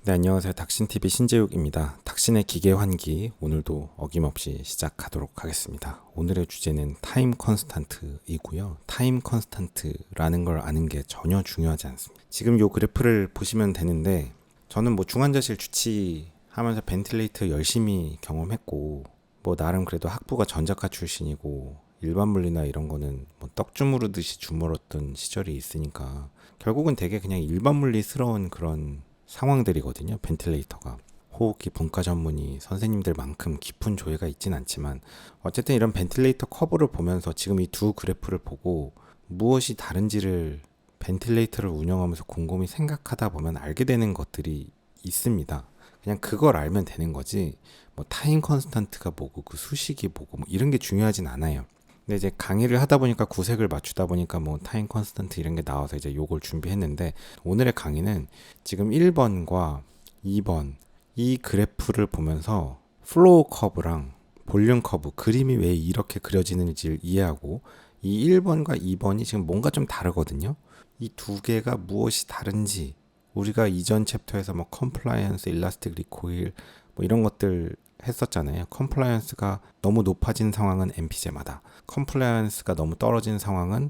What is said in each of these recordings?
네, 안녕하세요. 닥신TV 신재욱입니다. 닥신의 기계 환기, 오늘도 어김없이 시작하도록 하겠습니다. 오늘의 주제는 타임 컨스탄트이고요. 타임 컨스탄트라는 걸 아는 게 전혀 중요하지 않습니다. 지금 이 그래프를 보시면 되는데, 저는 중환자실 주치하면서 벤틸레이터 열심히 경험했고, 나름 그래도 학부가 전자과 출신이고, 일반 물리나 이런 거는 떡 주무르듯이 주물었던 시절이 있으니까, 결국은 되게 그냥 일반 물리스러운 그런 상황들이거든요. 벤틸레이터가 호흡기 분과 전문의 선생님들만큼 깊은 조예가 있진 않지만 어쨌든 이런 벤틸레이터 커브를 보면서 지금 이 두 그래프를 보고 무엇이 다른지를 벤틸레이터를 운영하면서 곰곰이 생각하다 보면 알게 되는 것들이 있습니다. 그냥 그걸 알면 되는 거지 타임 컨스탄트가 뭐고 그 수식이 뭐고 이런 게 중요하진 않아요. 근데 이제 강의를 하다 보니까 구색을 맞추다 보니까 타임 컨스턴트 이런 게 나와서 이제 요걸 준비했는데, 오늘의 강의는 지금 1번과 2번 이 그래프를 보면서 플로우 커브랑 볼륨 커브 그림이 왜 이렇게 그려지는지를 이해하고, 이 1번과 2번이 지금 뭔가 좀 다르거든요. 이 두 개가 무엇이 다른지, 우리가 이전 챕터에서 컴플라이언스, 일라스틱 리코일 이런 것들 했었잖아요. 컴플라이언스가 너무 높아진 상황은 MP제마다, 컴플라이언스가 너무 떨어진 상황은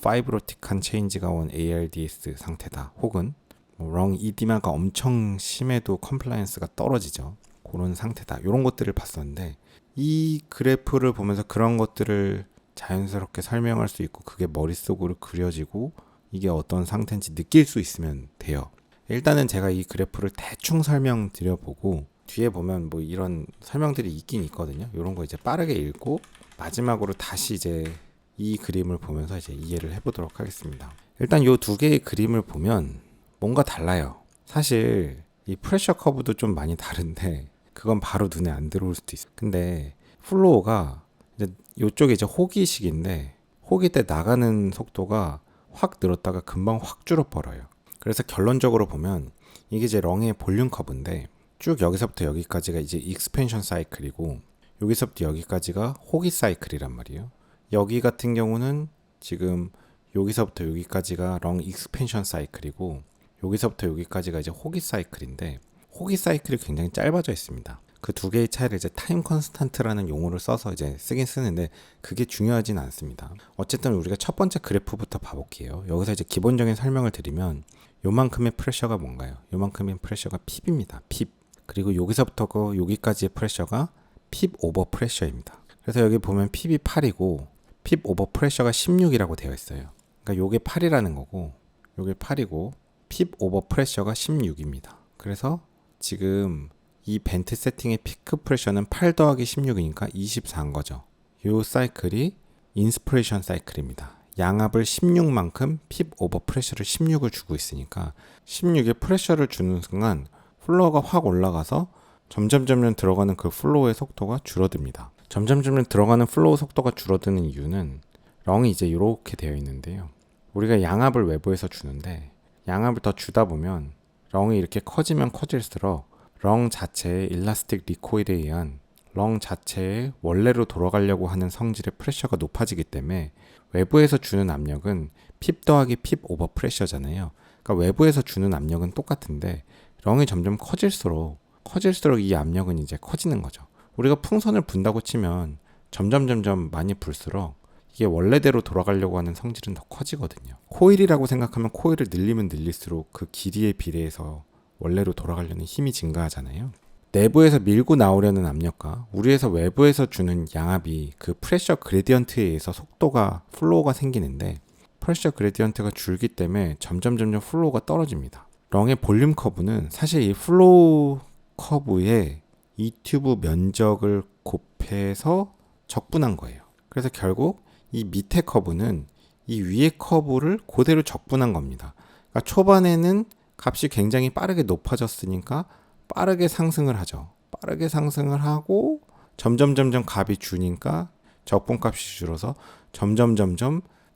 파이브로틱한 체인지가 온 ARDS 상태다, 혹은 롱 이디마가 엄청 심해도 컴플라이언스가 떨어지죠. 그런 상태다. 이런 것들을 봤었는데, 이 그래프를 보면서 그런 것들을 자연스럽게 설명할 수 있고 그게 머릿속으로 그려지고 이게 어떤 상태인지 느낄 수 있으면 돼요. 일단은 제가 이 그래프를 대충 설명드려보고 뒤에 보면 이런 설명들이 있긴 있거든요. 이런 거 이제 빠르게 읽고 마지막으로 다시 이제 이 그림을 보면서 이제 이해를 해보도록 하겠습니다. 일단 이 두 개의 그림을 보면 뭔가 달라요. 사실 이 프레셔 커브도 좀 많이 다른데 그건 바로 눈에 안 들어올 수도 있어요. 근데 플로우가 이제 이쪽에 이제 호기식인데, 호기 때 나가는 속도가 확 늘었다가 금방 확 줄어버려요. 그래서 결론적으로 보면 이게 이제 렁의 볼륨 커브인데, 쭉 여기서부터 여기까지가 이제 익스펜션 사이클이고, 여기서부터 여기까지가 호기 사이클이란 말이에요. 여기 같은 경우는 지금 여기서부터 여기까지가 렁 익스펜션 사이클이고, 여기서부터 여기까지가 이제 호기 사이클인데, 호기 사이클이 굉장히 짧아져 있습니다. 그 두 개의 차이를 이제 타임 컨스탄트라는 용어를 써서 이제 쓰긴 쓰는데 그게 중요하진 않습니다. 어쨌든 우리가 첫 번째 그래프부터 봐볼게요. 여기서 이제 기본적인 설명을 드리면, 요만큼의 프레셔가 뭔가요? 요만큼의 프레셔가 핍입니다. 핍. 그리고 여기서부터 여기까지의 프레셔가 핍 오버 프레셔입니다. 그래서 여기 보면 핍이 8이고 핍 오버 프레셔가 16이라고 되어 있어요. 그러니까 요게 8이라는 거고 요게 8이고 핍 오버 프레셔가 16입니다. 그래서 지금 이 벤트 세팅의 피크 프레셔는 8 더하기 16이니까 24인 거죠. 요 사이클이 인스피레이션 사이클입니다. 양압을 16만큼 핍 오버 프레셔를 16을 주고 있으니까 16에 프레셔를 주는 순간 플로어가 확 올라가서 점점 들어가는 그 플로어의 속도가 줄어듭니다. 점점 들어가는 플로어 속도가 줄어드는 이유는 렁이 이제 이렇게 되어 있는데요. 우리가 양압을 외부에서 주는데 양압을 더 주다 보면 렁이 이렇게 커지면 커질수록 렁 자체의 일라스틱 리코일에 의한 렁 자체의 원래로 돌아가려고 하는 성질의 프레셔가 높아지기 때문에 외부에서 주는 압력은 핍 더하기 핍 오버 프레셔잖아요. 그러니까 외부에서 주는 압력은 똑같은데 렁이 점점 커질수록 이 압력은 이제 커지는 거죠. 우리가 풍선을 분다고 치면 점점 많이 불수록 이게 원래대로 돌아가려고 하는 성질은 더 커지거든요. 코일이라고 생각하면 코일을 늘리면 늘릴수록 그 길이에 비례해서 원래로 돌아가려는 힘이 증가하잖아요. 내부에서 밀고 나오려는 압력과 우리에서 외부에서 주는 양압이 그 프레셔 그레디언트에 의해서 속도가 플로우가 생기는데, 프레셔 그레디언트가 줄기 때문에 점점 플로우가 떨어집니다. 렁의 볼륨 커브는 사실 이 플로우 커브에 이 튜브 면적을 곱해서 적분한 거예요. 그래서 결국 이 밑에 커브는 이 위에 커브를 그대로 적분한 겁니다. 그러니까 초반에는 값이 굉장히 빠르게 높아졌으니까 빠르게 상승을 하죠. 빠르게 상승을 하고 점점 값이 주니까 적분값이 줄어서 점점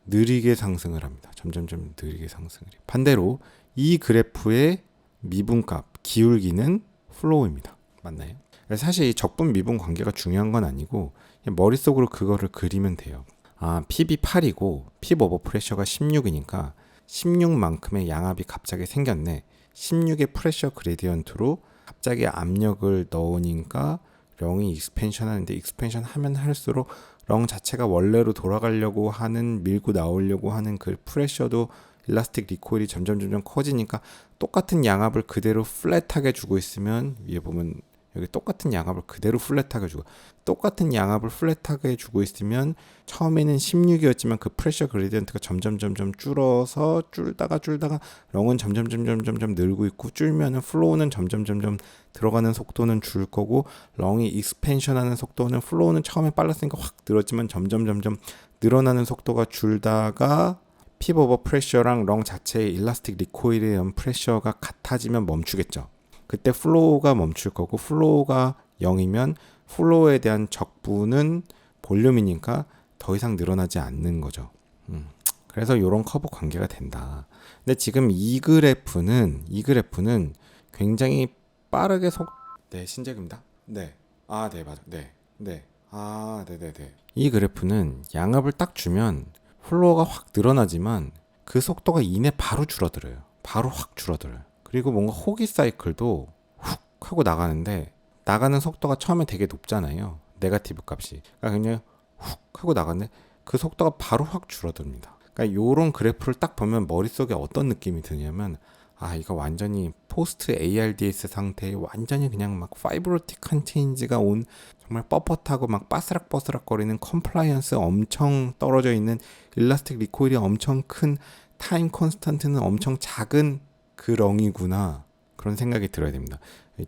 느리게 상승을 합니다. 점점 느리게 상승을 해요. 반대로 이 그래프의 미분값, 기울기는 플로우입니다. 맞나요? 사실 이 적분 미분 관계가 중요한 건 아니고 머릿속으로 그거를 그리면 돼요. 핍이 8이고 핍 오버 프레셔가 16이니까 16만큼의 양압이 갑자기 생겼네. 16의 프레셔 그레디언트로 갑자기 압력을 넣으니까 렁이 익스펜션 하는데, 익스펜션 하면 할수록 렁 자체가 원래로 돌아가려고 하는, 밀고 나오려고 하는 그 프레셔도 일라스틱 리코일이 점점 커지니까 똑같은 양압을 그대로 플랫하게 주고 있으면, 위에 보면 여기 똑같은 양압을 그대로 플랫하게 주고, 똑같은 양압을 플랫하게 주고 있으면 처음에는 16이었지만 그 프레셔 그레디언트가 점점 줄어서 줄다가 렁은 점점 늘고 있고, 줄면은 플로우는 점점 들어가는 속도는 줄 거고, 렁이 익스펜션하는 속도는, 플로우는 처음에 빨랐으니까 확 늘었지만 점점 늘어나는 속도가 줄다가 핍 오버 프레셔랑 렁 자체의 일라스틱 리코일에 의한 프레셔가 같아지면 멈추겠죠. 그때 플로우가 멈출 거고, 플로우가 0이면 플로우에 대한 적분은 볼륨이니까 더 이상 늘어나지 않는 거죠. 그래서 이런 커브 관계가 된다. 근데 지금 이 그래프는 굉장히 빠르게 네, 신재입니다. 네. 아, 네, 맞아. 네. 네. 아, 네네네. 이 그래프는 양압을 딱 주면 플로어가 확 늘어나지만 그 속도가 이내 바로 줄어들어요. 바로 확 줄어들어요. 그리고 뭔가 호기 사이클도 훅 하고 나가는데, 나가는 속도가 처음에 되게 높잖아요. 네거티브 값이. 그러니까 그냥 훅 하고 나가는데 그 속도가 바로 확 줄어듭니다. 그러니까 요런 그래프를 딱 보면 머릿속에 어떤 느낌이 드냐면, 아, 이거 완전히 포스트 ARDS 상태에 완전히 그냥 막 파이브로틱한 체인지가 온, 정말 뻣뻣하고 막 바스락바스락 거리는, 컴플라이언스 엄청 떨어져 있는, 일라스틱 리코일이 엄청 큰, 타임 콘스탄트는 엄청 작은 그 렁이구나, 그런 생각이 들어야 됩니다.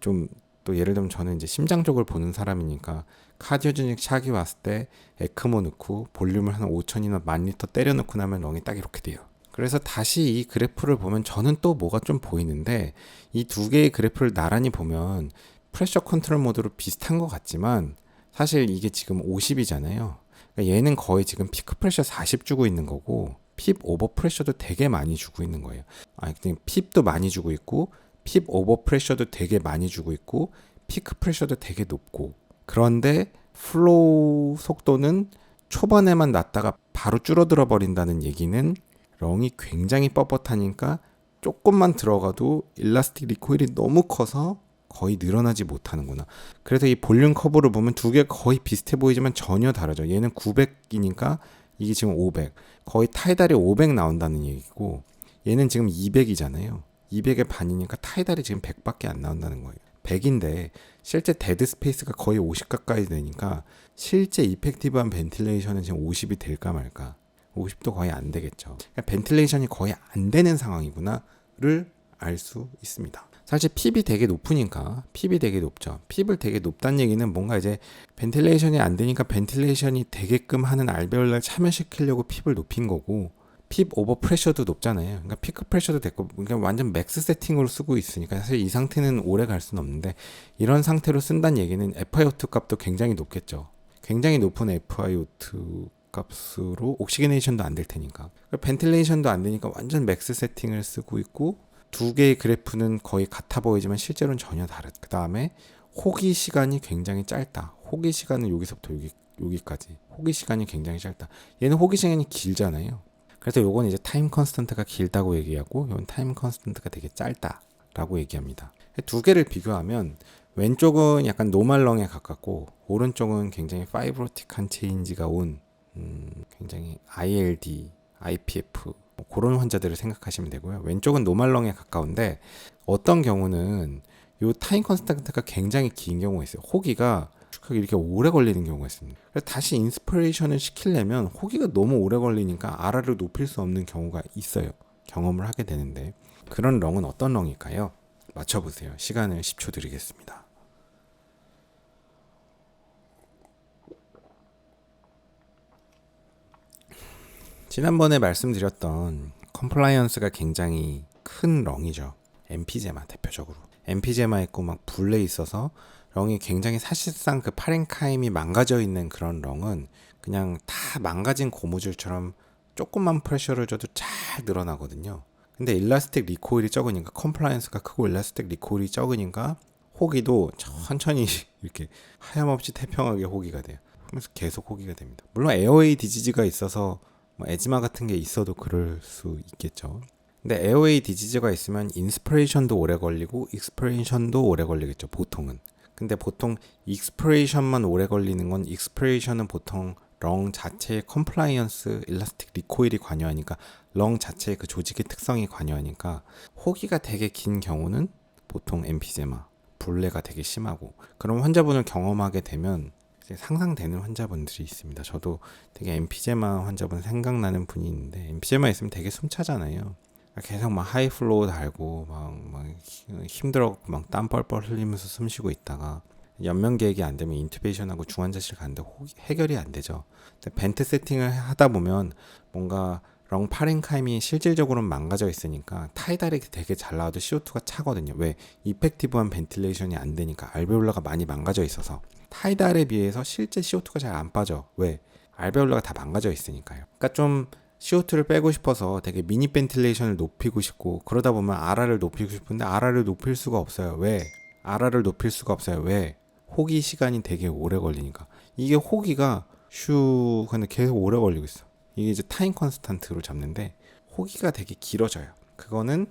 좀 또 예를 들면 저는 이제 심장 쪽을 보는 사람이니까, 카디오제닉 샥이 왔을 때 에크모 넣고 볼륨을 한 5,000이나 10,000리터 때려 넣고 나면 렁이 딱 이렇게 돼요. 그래서 다시 이 그래프를 보면 저는 또 뭐가 좀 보이는데, 이 두 개의 그래프를 나란히 보면 프레셔 컨트롤 모드로 비슷한 것 같지만 사실 이게 지금 50이잖아요. 그러니까 얘는 거의 지금 피크 프레셔 40 주고 있는 거고, 핍 오버 프레셔도 되게 많이 주고 있는 거예요. 아니, 그냥 핍도 많이 주고 있고, 핍 오버 프레셔도 되게 많이 주고 있고, 피크 프레셔도 되게 높고, 그런데 플로우 속도는 초반에만 났다가 바로 줄어들어 버린다는 얘기는 렁이 굉장히 뻣뻣하니까 조금만 들어가도 일라스틱 리코일이 너무 커서 거의 늘어나지 못하는구나. 그래서 이 볼륨 커브를 보면 두 개 거의 비슷해 보이지만 전혀 다르죠. 얘는 900이니까 이게 지금 500. 거의 타이달이 500 나온다는 얘기고, 얘는 지금 200이잖아요. 200의 반이니까 타이달이 지금 100밖에 안 나온다는 거예요. 100인데 실제 데드 스페이스가 거의 50 가까이 되니까 실제 이펙티브한 벤틸레이션은 지금 50이 될까 말까. 50도 거의 안 되겠죠. 그러니까 벤틸레이션이 거의 안 되는 상황이구나를 알 수 있습니다. 사실 핍이 되게 높으니까, 핍이 되게 높죠. 핍을 되게 높다는 얘기는 뭔가 이제 벤틸레이션이 안 되니까 벤틸레이션이 되게끔 하는 알베올라를 참여시키려고 핍을 높인 거고, 핍 오버 프레셔도 높잖아요. 그러니까 피크 프레셔도 됐고, 그러니까 완전 맥스 세팅으로 쓰고 있으니까 사실 이 상태는 오래 갈 수는 없는데, 이런 상태로 쓴다는 얘기는 FiO2 값도 굉장히 높겠죠. 굉장히 높은 FiO2 값으로 옥시게네이션도 안 될 테니까, 벤틸레이션도 안 되니까 완전 맥스 세팅을 쓰고 있고, 두 개의 그래프는 거의 같아 보이지만 실제로는 전혀 다르다. 그 다음에 호기 시간이 굉장히 짧다. 호기 시간은 여기서부터 여기까지. 호기 시간이 굉장히 짧다. 얘는 호기 시간이 길잖아요. 그래서 요건 이제 타임 컨스턴트가 길다고 얘기하고, 요건 타임 컨스턴트가 되게 짧다라고 얘기합니다. 두 개를 비교하면 왼쪽은 약간 노멀렁에 가깝고, 오른쪽은 굉장히 파이브로틱한 체인지가 온 굉장히 ILD, IPF 그런 환자들을 생각하시면 되고요. 왼쪽은 노멀렁에 가까운데, 어떤 경우는 요 타임 컨스턴트가 굉장히 긴 경우가 있어요. 호기가 이렇게 오래 걸리는 경우가 있습니다. 그래서 다시 인스피레이션을 시키려면 호기가 너무 오래 걸리니까 R를 높일 수 없는 경우가 있어요. 경험을 하게 되는데, 그런 렁은 어떤 렁일까요? 맞춰보세요. 시간을 10초 드리겠습니다. 지난번에 말씀드렸던 컴플라이언스가 굉장히 큰 렁이죠. 엠피제마 대표적으로. 엠피제마 있고 막 불에 있어서 렁이 굉장히, 사실상 그 파렌카임이 망가져 있는 그런 렁은 그냥 다 망가진 고무줄처럼 조금만 프레셔를 줘도 잘 늘어나거든요. 근데 일라스틱 리코일이 적으니까, 컴플라이언스가 크고 일라스틱 리코일이 적으니까 호기도 천천히 이렇게 하염없이 태평하게 호기가 돼요. 그러면서 계속 호기가 됩니다. 물론 에어웨이 디지즈가 있어서 뭐 에즈마 같은 게 있어도 그럴 수 있겠죠. 근데 에어웨이 디지즈가 있으면 인스피레이션도 오래 걸리고 익스피레이션도 오래 걸리겠죠, 보통은. 근데 보통 익스피레이션만 오래 걸리는 건, 익스피레이션은 보통 렁 자체의 컴플라이언스, 일라스틱 리코일이 관여하니까, 렁 자체의 그 조직의 특성이 관여하니까, 호기가 되게 긴 경우는 보통 엠피제마, 불레가 되게 심하고, 그런 환자분을 경험하게 되면 이제 상상되는 환자분들이 있습니다. 저도 되게 엠피제마 환자분 생각나는 분이 있는데, 엠피제마 있으면 되게 숨차잖아요. 계속 막 하이플로우 달고 막 힘들어 막 땀 뻘뻘 흘리면서 숨 쉬고 있다가 연명 계획이 안 되면 인투베이션하고 중환자실 가는데 해결이 안 되죠. 근데 벤트 세팅을 하다 보면 뭔가 렁 파렌카임이 실질적으로는 망가져 있으니까 타이달이 되게 잘 나와도 CO2가 차거든요. 왜? 이펙티브한 벤틸레이션이 안 되니까, 알베올라가 많이 망가져 있어서. 타이달에 비해서 실제 CO2가 잘 안 빠져. 왜? 알베올라가 다 망가져 있으니까요. 그러니까 좀 CO2를 빼고 싶어서 되게 미니 벤틸레이션을 높이고 싶고, 그러다 보면 RR을 높이고 싶은데 RR을 높일 수가 없어요. 왜? RR을 높일 수가 없어요. 왜? 호기 시간이 되게 오래 걸리니까. 이게 호기가 근데 계속 오래 걸리고 있어. 이게 이제 타임 컨스탄트로 잡는데 호기가 되게 길어져요. 그거는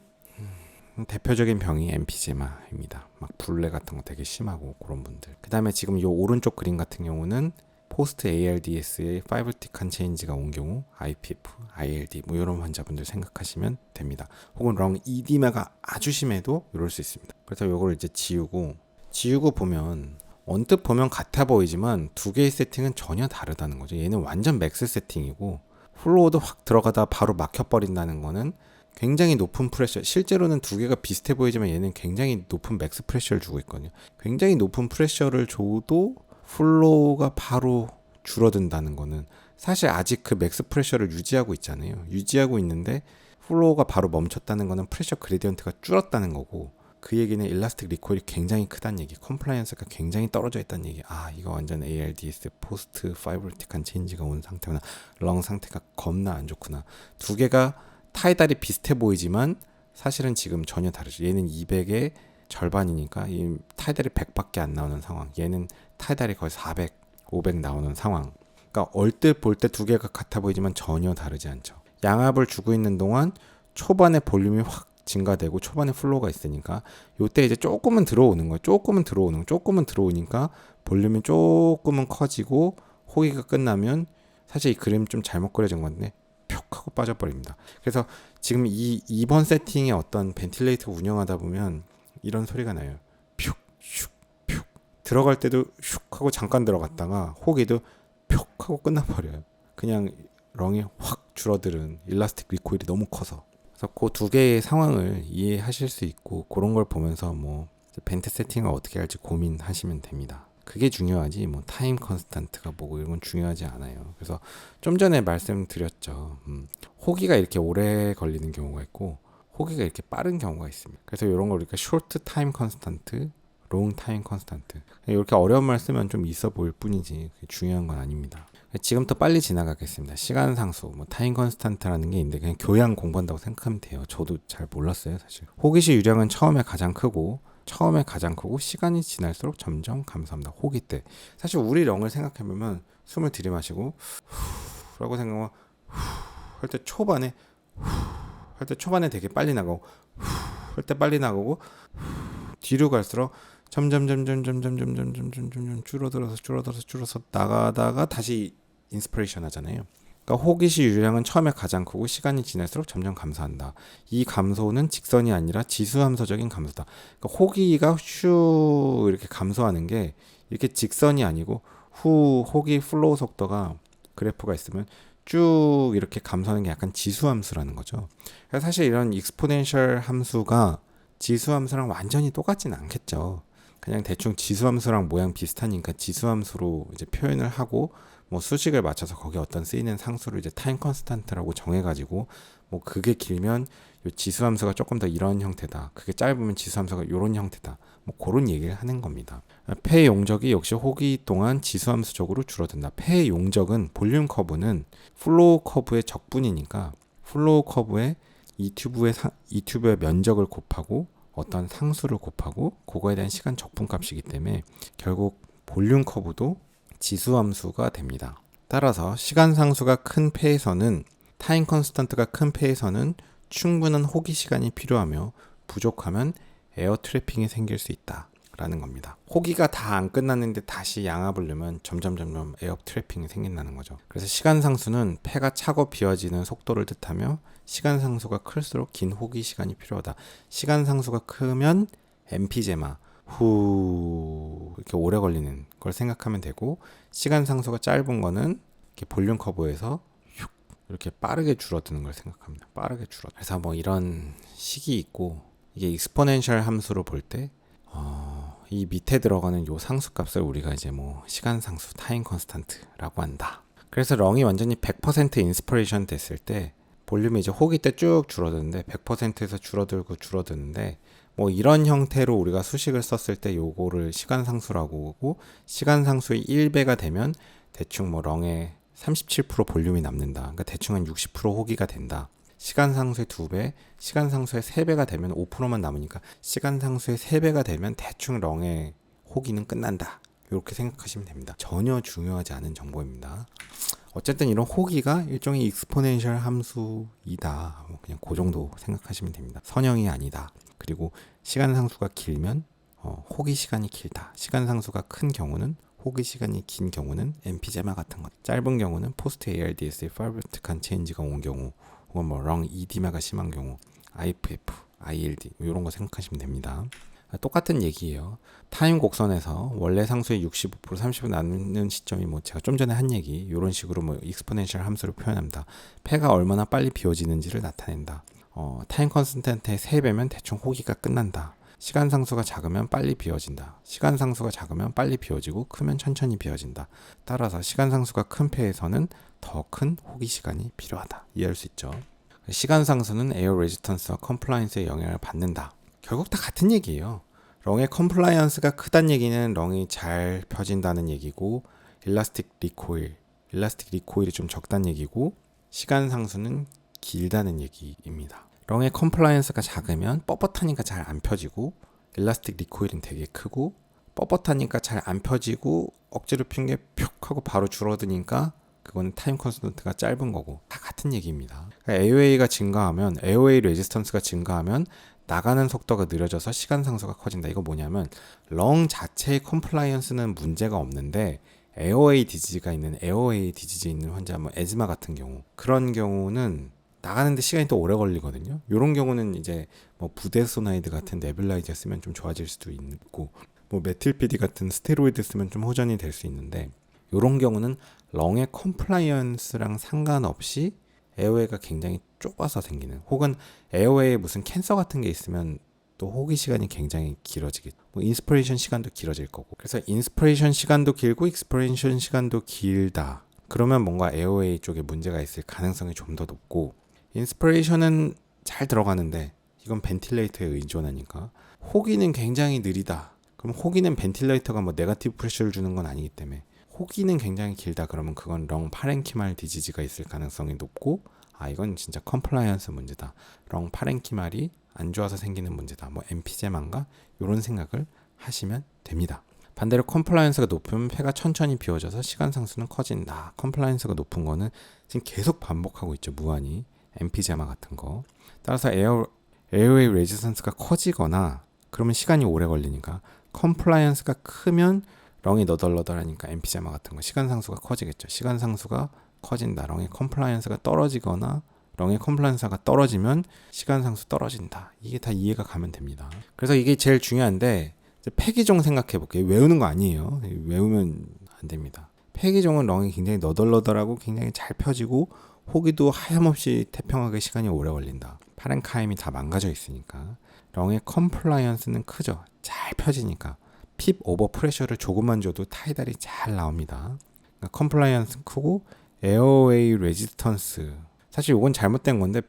대표적인 병이 엠피제마입니다. 막 불레 같은 거 되게 심하고 그런 분들. 그 다음에 지금 이 오른쪽 그림 같은 경우는 포스트 ARDS에 파이브틱한 체인지가 온 경우 IPF, ILD 뭐 이런 환자분들 생각하시면 됩니다. 혹은 렁 이디마가 아주 심해도 이럴 수 있습니다. 그래서 이걸 이제 지우고 보면 언뜻 보면 같아 보이지만 두 개의 세팅은 전혀 다르다는 거죠. 얘는 완전 맥스 세팅이고 플로우도 확 들어가다 바로 막혀버린다는 거는 굉장히 높은 프레셔, 실제로는 두 개가 비슷해 보이지만 얘는 굉장히 높은 맥스 프레셔를 주고 있거든요. 굉장히 높은 프레셔를 줘도 플로우가 바로 줄어든다는 거는 사실 아직 그 맥스 프레셔를 유지하고 있잖아요. 유지하고 있는데 플로우가 바로 멈췄다는 거는 프레셔 그레디언트가 줄었다는 거고, 그 얘기는 일라스틱 리코일이 굉장히 크다는 얘기, 컴플라이언스가 굉장히 떨어져 있다는 얘기. 이거 완전 ARDS 포스트 파이브틱한 체인지가 온 상태구나. 렁 상태가 겁나 안 좋구나. 두 개가 타이달이 비슷해 보이지만 사실은 지금 전혀 다르죠. 얘는 200의 절반이니까 이 타이달이 100밖에 안 나오는 상황. 얘는 타이달이 거의 400, 500 나오는 상황. 그러니까 얼뜻 볼 때 두 개가 같아 보이지만 전혀 다르지 않죠. 양압을 주고 있는 동안 초반에 볼륨이 확 증가되고 초반에 플로우가 있으니까 요때 이제 조금은 들어오는 거예요. 조금은 들어오니까 볼륨이 조금은 커지고 호기가 끝나면, 사실 이 그림 좀 잘못 그려진 건데 푹 하고 빠져버립니다. 그래서 지금 이 2번 세팅의 어떤 벤틸레이터 운영하다 보면 이런 소리가 나요. 푹, 슉, 푹. 들어갈 때도 슉 하고 잠깐 들어갔다가 호기도 푹 하고 끝나버려요. 그냥 렁이 확 줄어드는, 일라스틱 리코일이 너무 커서. 그래서 그 두 개의 상황을 이해하실 수 있고, 그런 걸 보면서 뭐 벤트 세팅을 어떻게 할지 고민하시면 됩니다. 그게 중요하지 뭐 타임 컨스탄트가 뭐고 이런 건 중요하지 않아요. 그래서 좀 전에 말씀드렸죠. 호기가 이렇게 오래 걸리는 경우가 있고 호기가 이렇게 빠른 경우가 있습니다. 그래서 이런 걸 우리가 short time constant, long time constant, 이렇게 어려운 말 쓰면 좀 있어 보일 뿐이지 중요한 건 아닙니다. 지금부터 빨리 지나가겠습니다. 시간 상수, 뭐 타임 컨스탄트라는 게 있는데 그냥 교양 공부한다고 생각하면 돼요. 저도 잘 몰랐어요, 사실. 호기시 유량은 처음에 가장 크고 시간이 지날수록 점점 감소합니다. 호기 때. 사실 우리 렁을 생각해보면 숨을 들이마시고 후 라고 생각하면 할 때 초반에 되게 빨리 나가고 할 때 빨리 나가고 뒤로 갈수록 점점 줄어들어서 나가다가 다시 인스피레이션 하잖아요. 그러니까 호기시 유량은 처음에 가장 크고 시간이 지날수록 점점 감소한다. 이 감소는 직선이 아니라 지수함수적인 감소다. 그러니까 호기가 슈 이렇게 감소하는 게 이렇게 직선이 아니고 호기 플로우 속도가 그래프가 있으면 쭉 이렇게 감소하는 게 약간 지수함수라는 거죠. 그래서 사실 이런 익스포넨셜 함수가 지수함수랑 완전히 똑같진 않겠죠. 그냥 대충 지수함수랑 모양 비슷하니까 지수함수로 이제 표현을 하고 뭐 수식을 맞춰서 거기에 어떤 쓰이는 상수를 이제 타임 컨스탄트라고 정해가지고 뭐 그게 길면 요 지수함수가 조금 더 이런 형태다. 그게 짧으면 지수함수가 이런 형태다. 뭐 그런 얘기를 하는 겁니다. 폐 용적이 역시 호기 동안 지수함수적으로 줄어든다. 폐 용적은 볼륨 커브는 플로우 커브의 적분이니까 플로우 커브에 이 튜브의 면적을 곱하고 어떤 상수를 곱하고 그거에 대한 시간 적분값이기 때문에 결국 볼륨 커브도 지수함수가 됩니다. 따라서 시간 상수가 큰 폐에서는 타임 컨스턴트가 큰 폐에서는 충분한 호기 시간이 필요하며 부족하면 에어 트래핑이 생길 수 있다 라는 겁니다. 호기가 다 안 끝났는데 다시 양압을 넣으면 점점 에어 트래핑이 생긴다는 거죠. 그래서 시간 상수는 폐가 차고 비워지는 속도를 뜻하며 시간 상수가 클수록 긴 호기 시간이 필요하다. 시간 상수가 크면 엠피제마 후 이렇게 오래 걸리는 걸 생각하면 되고, 시간 상수가 짧은 거는 이렇게 볼륨 커브에서 휙 이렇게 빠르게 줄어드는 걸 생각합니다. 빠르게 줄어. 그래서 뭐 이런 식이 있고, 이게 익스포넨셜 함수로 볼 때 이 밑에 들어가는 요 상수값을 우리가 이제 뭐 시간 상수, 타임 컨스탄트라고 한다. 그래서 렁이 완전히 100% 인스피레이션 됐을 때 볼륨이 이제 호기 때 쭉 줄어드는데 100%에서 줄어드는데, 뭐 이런 형태로 우리가 수식을 썼을 때 요거를 시간 상수라고 하고, 시간 상수의 1배가 되면 대충 뭐 렁의 37% 볼륨이 남는다. 그러니까 대충 한 60% 호기가 된다. 시간 상수의 2배, 시간 상수의 3배가 되면 5%만 남으니까 시간 상수의 3배가 되면 대충 렁의 호기는 끝난다. 이렇게 생각하시면 됩니다. 전혀 중요하지 않은 정보입니다. 어쨌든 이런 호기가 일종의 익스포넨셜 함수이다. 그냥 그 정도 생각하시면 됩니다. 선형이 아니다. 그리고 시간 상수가 길면 호기 시간이 길다. 시간 상수가 큰 경우는, 호기 시간이 긴 경우는 엠피제마 같은 것. 짧은 경우는 포스트 ARDS의 파브레틱한 체인지가 온 경우, 혹은 뭐 렁 이디마가 심한 경우, IFF, ILD 이런 거 생각하시면 됩니다. 똑같은 얘기예요. 타임 곡선에서 원래 상수의 65%, 30% 나누는 시점이 뭐 제가 좀 전에 한 얘기, 이런 식으로 뭐 익스포넨셜 함수로 표현합니다. 폐가 얼마나 빨리 비워지는지를 나타낸다. 타임 컨스턴트의 3배면 대충 호기가 끝난다. 시간 상수가 작으면 빨리 비워진다. 시간 상수가 작으면 빨리 비워지고 크면 천천히 비워진다. 따라서 시간 상수가 큰 폐에서는 더 큰 호기 시간이 필요하다. 이해할 수 있죠. 시간 상수는 에어 레지스턴스와 컴플라이언스에 영향을 받는다. 결국 다 같은 얘기예요. 렁의 컴플라이언스가 크다는 얘기는 렁이 잘 펴진다는 얘기고, 일라스틱 리코일이 좀 적다는 얘기고, 시간 상수는 길다는 얘기입니다. 렁의 컴플라이언스가 작으면 뻣뻣하니까 잘 안 펴지고, 일라스틱 리코일은 되게 크고, 뻣뻣하니까 잘 안 펴지고 억지로 핀 게 푹 하고 바로 줄어드니까 그거는 타임 컨스턴트가 짧은 거고, 다 같은 얘기입니다. 그러니까 AOA가 증가하면, AOA 레지스턴스가 증가하면 나가는 속도가 느려져서 시간 상수가 커진다. 이거 뭐냐면 렁 자체의 컴플라이언스는 문제가 없는데 에어웨이 디지즈가 있는, 에어웨이 디지즈 있는 환자, 뭐 에즈마 같은 경우, 그런 경우는 나가는데 시간이 또 오래 걸리거든요. 이런 경우는 이제 뭐 부데소나이드 같은 네뷸라이저 쓰면 좀 좋아질 수도 있고, 뭐 메틸피디 같은 스테로이드 쓰면 좀 호전이 될 수 있는데, 이런 경우는 렁의 컴플라이언스랑 상관없이 에어웨이가 굉장히 좁아서 생기는, 혹은 에어웨이에 무슨 캔서 같은 게 있으면 또 호기 시간이 굉장히 길어지겠죠. 뭐 인스피레이션 시간도 길어질 거고. 그래서 인스피레이션 시간도 길고 익스피레이션 시간도 길다. 그러면 뭔가 에어웨이 쪽에 문제가 있을 가능성이 좀 더 높고, 인스피레이션은 잘 들어가는데 이건 벤틸레이터에 의존하니까 호기는 굉장히 느리다. 그럼 호기는 벤틸레이터가 뭐 네거티브 프레셔를 주는 건 아니기 때문에, 호기는 굉장히 길다. 그러면 그건 렁 파렌키말 디지즈가 있을 가능성이 높고, 이건 진짜 컴플라이언스 문제다. 렁 파렌키말이 안 좋아서 생기는 문제다. 뭐 엠피제마인가? 이런 생각을 하시면 됩니다. 반대로 컴플라이언스가 높으면 폐가 천천히 비워져서 시간 상수는 커진다. 컴플라이언스가 높은 거는 지금 계속 반복하고 있죠. 무한히. 엠피제마 같은 거. 따라서 에어웨이 레지스턴스가 커지거나 그러면 시간이 오래 걸리니까, 컴플라이언스가 크면 렁이 너덜너덜하니까 엠피제마 같은 거, 시간 상수가 커지겠죠. 시간 상수가 커진다. 렁의 컴플라이언스가 떨어지거나 렁의 컴플라이언스가 떨어지면 시간 상수 떨어진다. 이게 다 이해가 가면 됩니다. 그래서 이게 제일 중요한데, 폐기종 생각해 볼게요. 외우는 거 아니에요. 외우면 안 됩니다. 폐기종은 렁이 굉장히 너덜너덜하고 굉장히 잘 펴지고 호기도 하염없이 태평하게 시간이 오래 걸린다. 파렌카임이 다 망가져 있으니까. 렁의 컴플라이언스는 크죠. 잘 펴지니까. 핍 오버 프레셔를 조금만 줘도 타이달이 잘 나옵니다. 그러니까 컴플라이언스 크고 에어웨이 레지스턴스, 사실 이건 잘못된 건데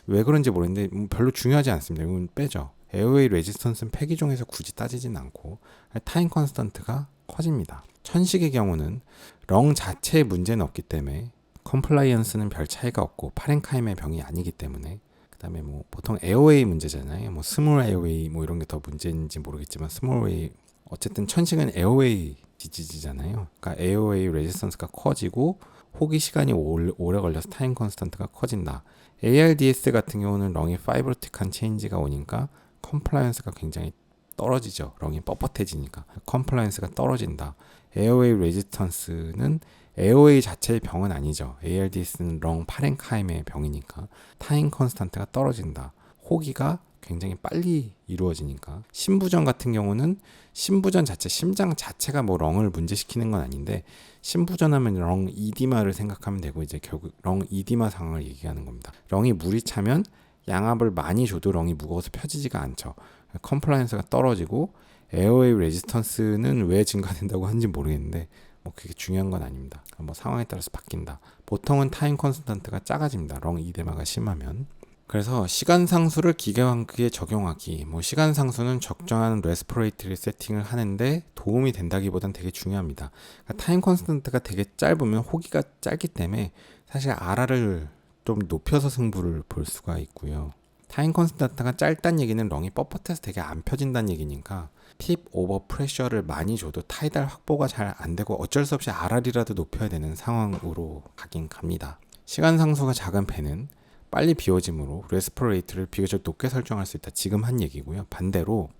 왜 그런지 모르겠는데 별로 중요하지 않습니다. 이건 빼죠. 에어웨이 레지스턴스는 폐기종에서 굳이 따지진 않고 타임 컨스턴트가 커집니다. 천식의 경우는 렁 자체에 문제는 없기 때문에 컴플라이언스는 별 차이가 없고 파렌카임의 병이 아니기 때문에, 그 다음에 뭐 보통 에어웨이 문제잖아요. 뭐 스몰 에어웨이 뭐 이런 게 더 문제인지 모르겠지만, 스몰 웨이, 어쨌든 천식은 에어웨이 디지즈잖아요. 그러니까 에어웨이 레지스턴스가 커지고 호기 시간이 오래 걸려서 타임 컨스턴트가 커진다. ARDS 같은 경우는 렁이 파이브로틱한 체인지가 오니까 컴플라이언스가 굉장히 떨어지죠. 렁이 뻣뻣해지니까 컴플라이언스가 떨어진다. 에어웨이 레지스턴스는 에어웨이 자체의 병은 아니죠. ARDS는 렁 파렌카임의 병이니까 타임 컨스턴트가 떨어진다. 호기가 굉장히 빨리 이루어지니까. 심부전 같은 경우는 심부전 자체, 심장 자체가 뭐 렁을 문제시키는 건 아닌데 심부전하면 렁 이디마를 생각하면 되고 이제 결국 렁 이디마 상황을 얘기하는 겁니다. 렁이 물이 차면 양압을 많이 줘도 렁이 무거워서 펴지지가 않죠. 컴플라이언스가 떨어지고 에어웨이 레지스턴스는 왜 증가된다고 하는지 모르겠는데 뭐 그게 중요한 건 아닙니다. 뭐 상황에 따라서 바뀐다. 보통은 타임 컨스턴트가 작아집니다. 렁 이데마가 심하면. 그래서 시간 상수를 기계환기에 적용하기, 뭐 시간 상수는 적정한 레스피레이터리 세팅을 하는데 도움이 된다기보단 되게 중요합니다. 그러니까 타임 컨스턴트가 되게 짧으면 호기가 짧기 때문에 사실 RR을 좀 높여서 승부를 볼 수가 있고요. 타임 컨스턴트가 짧다는 얘기는 렁이 뻣뻣해서 되게 안 펴진다는 얘기니까 핍 오버 프레셔를 많이 줘도 타이달 확보가 잘 안 되고 어쩔 수 없이 RR이라도 높여야 되는 상황으로 가긴 갑니다. 시간 상수가 작은 팬은 빨리 비워짐으로 레스피레이터를 비교적 높게 설정할 수 있다. 지금 한 얘기고요. 반대로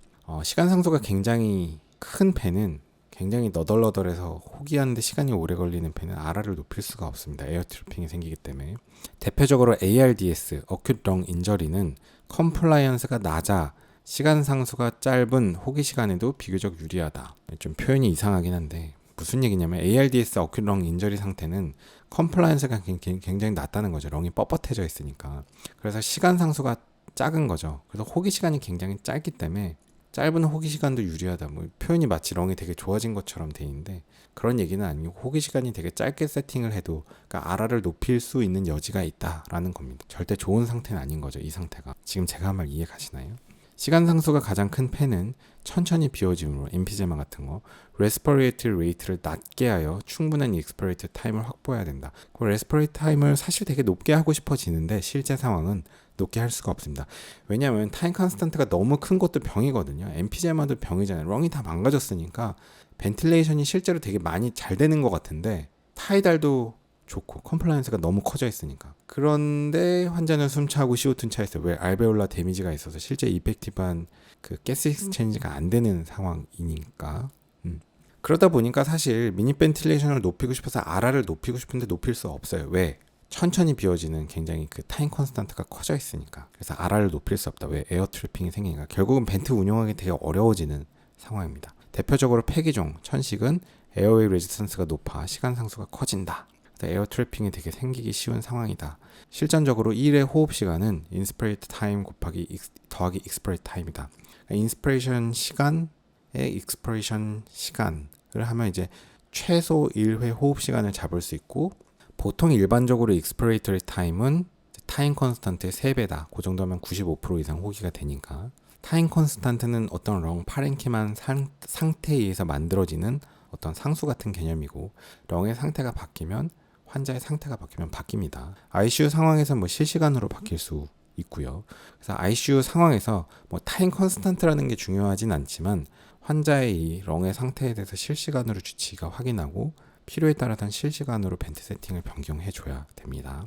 시간 상수가 굉장히 큰 팬은 굉장히 너덜너덜해서 호기하는데 시간이 오래 걸리는 팬은 RR을 높일 수가 없습니다. 에어 트래핑이 생기기 때문에. 대표적으로 ARDS, 어큐트 렁 인저리는 컴플라이언스가 낮아 시간 상수가 짧은 호기 시간에도 비교적 유리하다. 좀 표현이 이상하긴 한데 무슨 얘기냐면 ARDS, 어큐트 렁 인저리 상태는 컴플라이언스가 굉장히 낮다는 거죠. 렁이 뻣뻣해져 있으니까. 그래서 시간 상수가 작은 거죠. 그래서 호기 시간이 굉장히 짧기 때문에 짧은 호기 시간도 유리하다. 뭐 표현이 마치 렁이 되게 좋아진 것처럼 돼 있는데 그런 얘기는 아니고 호기 시간이 되게 짧게 세팅을 해도 그러니까 RR을 높일 수 있는 여지가 있다라는 겁니다. 절대 좋은 상태는 아닌 거죠. 이 상태가. 지금 제가 한 말 이해 가시나요? 시간 상수가 가장 큰 팬은 천천히 비워짐으로 엠피제마 같은 거 레스피레이터리 레이트를 낮게 하여 충분한 익스피레이터 타임을 확보해야 된다. 그 레스피레이터 타임을 사실 되게 높게 하고 싶어지는데 실제 상황은 높게 할 수가 없습니다. 왜냐하면 타임 컨스턴트가 너무 큰 것도 병이거든요. 엠피제마도 병이잖아요. 렁이 다 망가졌으니까 벤틸레이션이 실제로 되게 많이 잘 되는 것 같은데 타이달도 좋고 컴플라이언스가 너무 커져 있으니까. 그런데 환자는 숨차고 CO2는 차있어요. 왜? 알베올라 데미지가 있어서 실제 이펙티브한 그 가스 익스체인지가 안 되는 상황이니까. 그러다 보니까 사실 미니 벤틸레이션을 높이고 싶어서 RR을 높이고 싶은데 높일 수 없어요. 왜? 천천히 비워지는 굉장히 그 타임 컨스턴트가 커져 있으니까. 그래서 RR을 높일 수 없다. 왜? 에어 트래핑이 생기니까. 결국은 벤트 운용하기 되게 어려워지는 상황입니다. 대표적으로 폐기종, 천식은 에어웨이 레지스턴스가 높아 시간 상수가 커진다. 에어 트래핑이 되게 생기기 쉬운 상황이다. 실전적으로 1의 호흡 시간은 인스피레이트 타임 더하기 익스피레이트 타임이다. 인스피레이션 시간에 익스피레이션 시간을 하면 이제 최소 1회 호흡 시간을 잡을 수 있고 보통 일반적으로 익스피레이터리 타임은 타임 컨스턴트의 3배다. 그 정도면 95% 이상 호기가 되니까. 타임 컨스턴트는 어떤 렁 파렌키만 상태에 의해서 만들어지는 어떤 상수 같은 개념이고 렁의 상태가 바뀌면 환자의 상태가 바뀌면 바뀝니다. ICU 상황에서 뭐 실시간으로 바뀔 수 있고요. 그래서 ICU 상황에서 뭐 타임 컨스턴트라는 게 중요하진 않지만 환자의 이 렁의 상태에 대해서 실시간으로 주치의가 확인하고 필요에 따라서 실시간으로 벤트 세팅을 변경해 줘야 됩니다.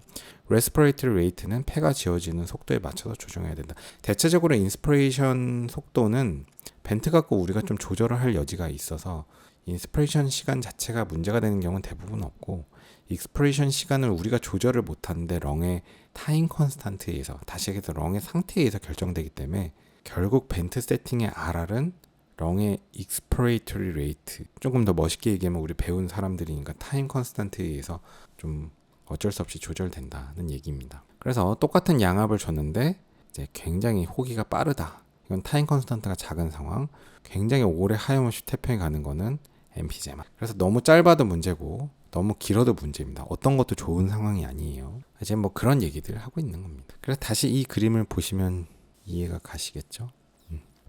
레스피레이터리 레이트는 폐가 지어지는 속도에 맞춰서 조정해야 된다. 대체적으로 인스피레이션 속도는 벤트 갖고 우리가 좀 조절을 할 여지가 있어서 인스피레이션 시간 자체가 문제가 되는 경우는 대부분 없고 익스피레이션 시간을 우리가 조절을 못하는데 렁의 타임 컨스턴트에 의해서 다시 얘기해서 렁의 상태에 의해서 결정되기 때문에 결국 벤트 세팅의 RR은 렁의 익스피레이터리 레이트 조금 더 멋있게 얘기하면 우리 배운 사람들이니까 타임 컨스턴트에 의해서 좀 어쩔 수 없이 조절된다는 얘기입니다. 그래서 똑같은 양압을 줬는데 이제 굉장히 호기가 빠르다. 이건 타임 컨스턴트가 작은 상황. 굉장히 오래 하염없이 태평이 가는 거는 엠피제마. 그래서 너무 짧아도 문제고 너무 길어도 문제입니다. 어떤 것도 좋은 상황이 아니에요. 이제 뭐 그런 얘기들 하고 있는 겁니다. 그래서 다시 이 그림을 보시면 이해가 가시겠죠?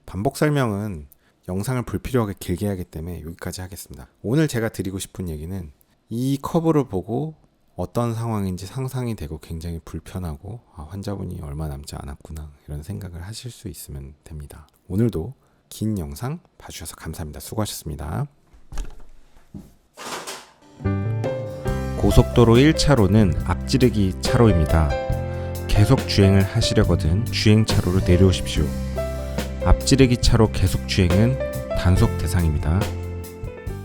반복 설명은 영상을 불필요하게 길게 하기 때문에 여기까지 하겠습니다. 오늘 제가 드리고 싶은 얘기는 이 커브를 보고 어떤 상황인지 상상이 되고 굉장히 불편하고 환자분이 얼마 남지 않았구나 이런 생각을 하실 수 있으면 됩니다. 오늘도 긴 영상 봐주셔서 감사합니다. 수고하셨습니다. 고속도로 1차로는 앞지르기 차로입니다. 계속 주행을 하시려거든 주행차로로 내려오십시오. 앞지르기 차로 계속 주행은 단속 대상입니다.